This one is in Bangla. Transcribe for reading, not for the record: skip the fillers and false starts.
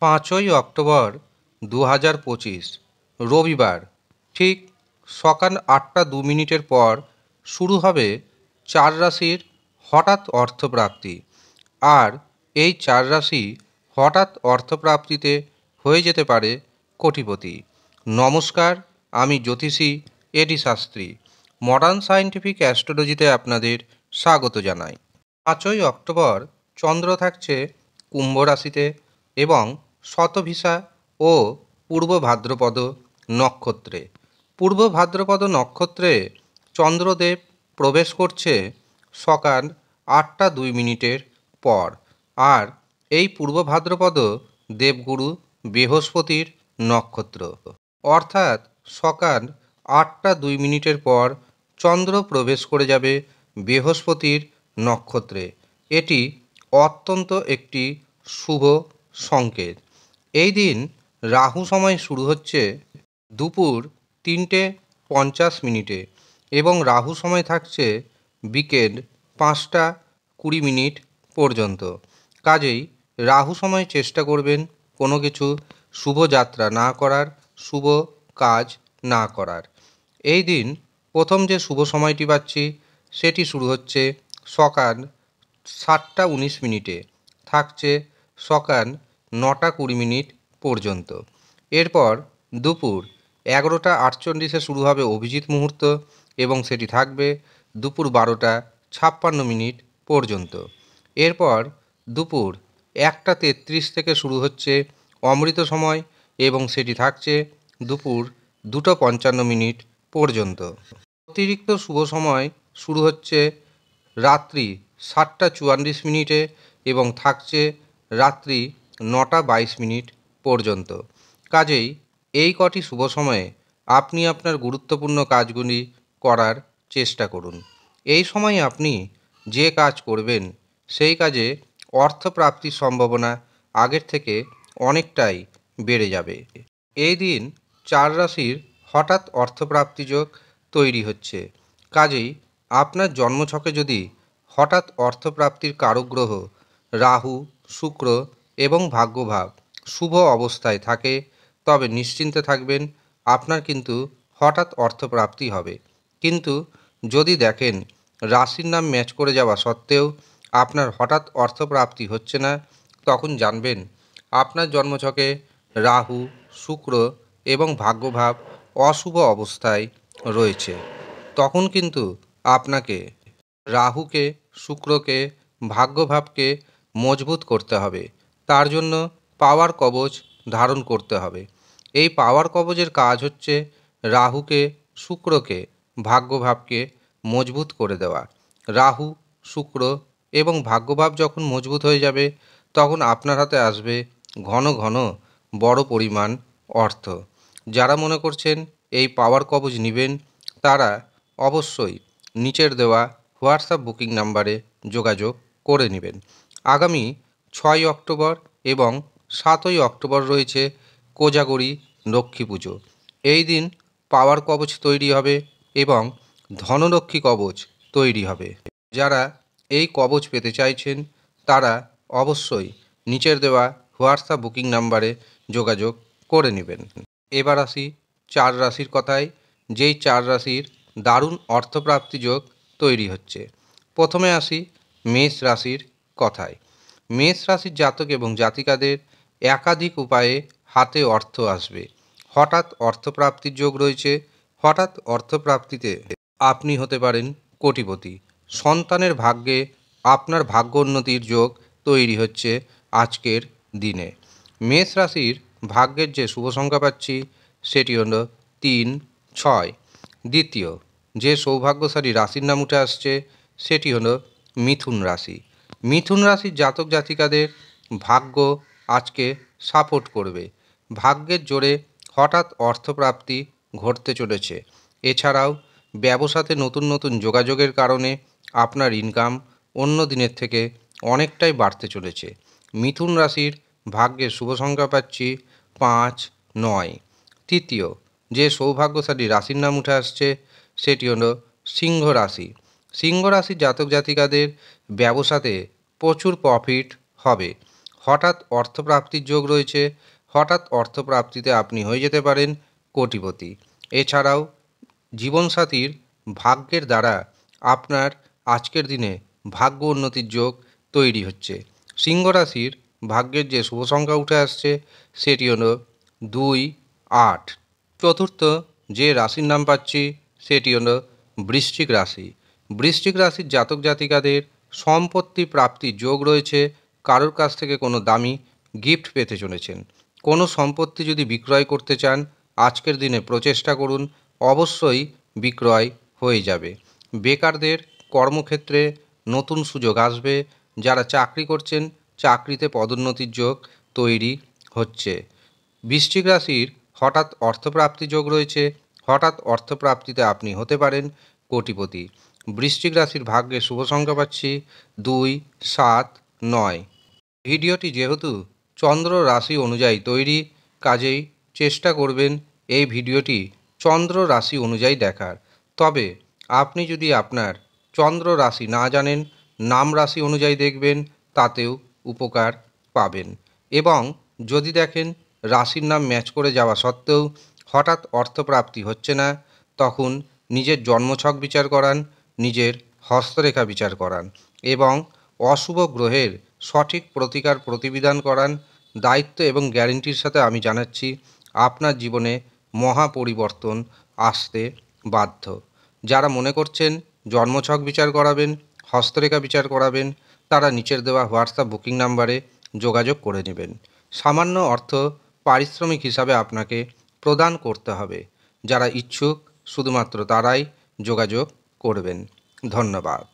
5ই অক্টোবর 2025 রবিবার ঠিক সকাল 8টা 2 মিনিটের পর শুরু হবে 4 রাশির হঠাৎ অর্থপ্রাপ্তি। আর এই 4 রাশি হঠাৎ অর্থপ্রাপ্তিতে হয়ে যেতে পারে কোটিপতি। নমস্কার, আমি জ্যোতিষী এডি শাস্ত্রী। মডার্ন সায়েন্টিফিক অ্যাস্ট্রোলজিতে আপনাদের স্বাগত জানাই। 5ই অক্টোবর চন্দ্র থাকছে কুম্ভ রাশিতে এবং শতভিসা ও পূর্ব ভাদ্রপদ নক্ষত্রে। পূর্ব ভাদ্রপদ নক্ষত্রে চন্দ্রদেব প্রবেশ করছে সকাল 8টা 2 মিনিটের পর। আর এই পূর্ব ভাদ্রপদ দেবগুরু বৃহস্পতির নক্ষত্র, অর্থাৎ সকাল 8টা 2 মিনিটের পর চন্দ্র প্রবেশ করে যাবে বৃহস্পতির নক্ষত্রে। এটি অত্যন্ত একটি শুভ সংকেত। এই দিন রাহু সময় শুরু হচ্ছে দুপুর 3টে 50 মিনিটে এবং রাহু সময় থাকছে বিকেল 5টা 20 মিনিট পর্যন্ত। কাজেই রাহু সময় চেষ্টা করবেন কোনো কিছু শুভযাত্রা না করার, শুভ কাজ না করার। এই দিন প্রথম যে শুভ সময়টি পাচ্ছি সেটি শুরু হচ্ছে সকাল 7টা 19 মিনিটে, থাকছে সকাল 9টা 20 মিনিট পর্যন্ত। এরপর দুপুর 11টা 48 শুরু হবে অভিজিৎ মুহূর্ত এবং সেটি থাকবে দুপুর 12টা 56 মিনিট পর্যন্ত। এরপর দুপুর 1টা 33 থেকে শুরু হচ্ছে অমৃত সময় এবং সেটি থাকছে দুপুর 2টা 55 মিনিট পর্যন্ত। অতিরিক্ত শুভ সময় শুরু হচ্ছে রাত্রি 7টা 44 মিনিটে এবং থাকছে রাত্রি 9টা 22 মিনিট পর্যন্ত। কাজেই এই কটি শুভ সময়ে আপনি আপনার গুরুত্বপূর্ণ কাজগুলি করার চেষ্টা করুন। এই সময় আপনি যে কাজ করবেন সেই কাজে অর্থপ্রাপ্তির সম্ভাবনা আগের থেকে অনেকটাই বেড়ে যাবে। এই দিন 4 রাশির হঠাৎ অর্থপ্রাপ্তি যোগ তৈরি হচ্ছে। কাজেই আপনার জন্মছকে যদি হঠাৎ অর্থপ্রাপ্তির কারক গ্রহ রাহু, শুক্র এবং ভাগ্যভাব শুভ অবস্থায় থাকে তবে নিশ্চিন্তে থাকবেন আপনার কিন্তু হঠাৎ অর্থপ্রাপ্তি হবে। কিন্তু যদি দেখেন রাশির নাম ম্যাচ করে যাওয়া সত্ত্বেও আপনার হঠাৎ অর্থপ্রাপ্তি হচ্ছে না, তখন জানবেন আপনার জন্মছকে রাহু, শুক্র এবং ভাগ্যভাব অশুভ অবস্থায় রয়েছে। তখন কিন্তু আপনাকে রাহুকে, শুক্রকে, ভাগ্যভাবকে মজবুত করতে হবে। তার জন্য পাওয়ার কবচ ধারণ করতে হবে। এই পাওয়ার কবচের কাজ হচ্ছে রাহুকে, শুক্রকে, ভাগ্যভাবকে মজবুত করে দেওয়া। রাহু, শুক্র এবং ভাগ্যভাব যখন মজবুত হয়ে যাবে তখন আপনার হাতে আসবে ঘন ঘন বড় পরিমাণ অর্থ। যারা মনে করছেন এই পাওয়ার কবচ নেবেন তারা অবশ্যই নিচের দেওয়া হোয়াটসঅ্যাপ বুকিং নাম্বারে যোগাযোগ করে নেবেন। আগামী 6ই অক্টোবর এবং 7ই অক্টোবর রয়েছে কোজাগরী লক্ষ্মী পুজো। এই দিন পাওয়ার কবচ তৈরি হবে এবং ধনলক্ষ্মী কবচ তৈরি হবে। যারা এই কবচ পেতে চাইছেন তারা অবশ্যই নিচের দেওয়া হোয়াটসঅ্যাপ বুকিং নাম্বারে যোগাযোগ করে নেবেন। এবার আসি 4 রাশির কথায়, যেই 4 রাশির দারুণ অর্থপ্রাপ্তি যোগ তৈরি হচ্ছে। প্রথমে আসি মেষ রাশির কথায়। মেষ রাশির জাতক এবং জাতিকাদের একাধিক উপায়ে হাতে অর্থ আসবে। হঠাৎ অর্থপ্রাপ্তির যোগ রয়েছে। হঠাৎ অর্থপ্রাপ্তিতে আপনি হতে পারেন কোটিপতি। সন্তানের ভাগ্যে আপনার ভাগ্য উন্নতির যোগ তৈরি হচ্ছে আজকের দিনে। মেষ রাশির ভাগ্যের যে শুভ সংখ্যা পাচ্ছি সেটি হলো 3, 6। দ্বিতীয় যে সৌভাগ্যশালী রাশির নাম উঠে আসছে সেটি হলো মিথুন রাশি। মিথুন রাশির জাতক জাতিকাদের ভাগ্য আজকে সাপোর্ট করবে। ভাগ্যের জোরে হঠাৎ অর্থপ্রাপ্তি ঘটতে চলেছে। এছাড়াও ব্যবসাতে নতুন নতুন যোগাযোগের কারণে আপনার ইনকাম অন্য দিনের থেকে অনেকটাই বাড়তে চলেছে। মিথুন রাশির ভাগ্যের শুভ সংখ্যা পাচ্ছি 5, 9। তৃতীয় যে সৌভাগ্যশালী রাশির নাম উঠে আসছে সেটি হলো সিংহ রাশি। সিংহ রাশির জাতক জাতিকাদের ব্যবসাতে প্রচুর প্রফিট হবে। হঠাৎ অর্থপ্রাপ্তির যোগ রয়েছে। হঠাৎ অর্থপ্রাপ্তিতে আপনি হয়ে যেতে পারেন কোটিপতি। এছাড়াও জীবনসাথীর ভাগ্যের দ্বারা আপনার আজকের দিনে ভাগ্য উন্নতির যোগ তৈরি হচ্ছে। সিংহ রাশির ভাগ্যের যে শুভ সংখ্যা উঠে আসছে সেটি হলো 2, 8। চতুর্থ যে রাশির নাম পাচ্ছি সেটি হলো বৃশ্চিক রাশি। বৃশ্চিক রাশির জাতক জাতিকাদের সম্পত্তি প্রাপ্তির যোগ রয়েছে। কারোর কাছ থেকে কোনো দামি গিফট পেতে চলেছেন। কোনো সম্পত্তি যদি বিক্রয় করতে চান আজকের দিনে প্রচেষ্টা করুন, অবশ্যই বিক্রয় হয়ে যাবে। বেকারদের কর্মক্ষেত্রে নতুন সুযোগ আসবে। যারা চাকরি করছেন চাকরিতে পদোন্নতির যোগ তৈরি হচ্ছে। বৃশ্চিক রাশির হঠাৎ অর্থপ্রাপ্তি যোগ রয়েছে। হঠাৎ অর্থপ্রাপ্তিতে আপনি হতে পারেন কোটিপতি। বৃশ্চিক রাশির ভাগ্যে শুভ সংখ্যা পাচ্ছি 2, 7, 9। ভিডিওটি যেহেতু চন্দ্র রাশি অনুযায়ী তৈরি, কাজেই চেষ্টা করবেন এই ভিডিওটি চন্দ্র রাশি অনুযায়ী দেখার। তবে আপনি যদি আপনার চন্দ্র রাশি না জানেন, নাম রাশি অনুযায়ী দেখবেন, তাতেও উপকার পাবেন। এবং যদি দেখেন রাশির নাম ম্যাচ করে যাওয়া সত্ত্বেও হঠাৎ অর্থপ্রাপ্তি হচ্ছে না, তখন নিজের জন্মছক বিচার করান, নিজের হস্তরেখা বিচার করান এবং অশুভ গ্রহের সঠিক প্রতিকার প্রতিবিধান করান। দায়িত্ব এবং গ্যারেন্টির সাথে আমি জানাচ্ছি আপনার জীবনে মহা পরিবর্তন আসতে বাধ্য। যারা মনে করছেন জন্মছক বিচার করাবেন, হস্তরেখা বিচার করাবেন, তারা নিচের দেওয়া হোয়াটসঅ্যাপ বুকিং নাম্বারে যোগাযোগ করে নেবেন। সামান্য অর্থ পারিশ্রমিক হিসাবে আপনাকে প্রদান করতে হবে। যারা ইচ্ছুক শুধুমাত্র তারাই যোগাযোগ করবেন। ধন্যবাদ।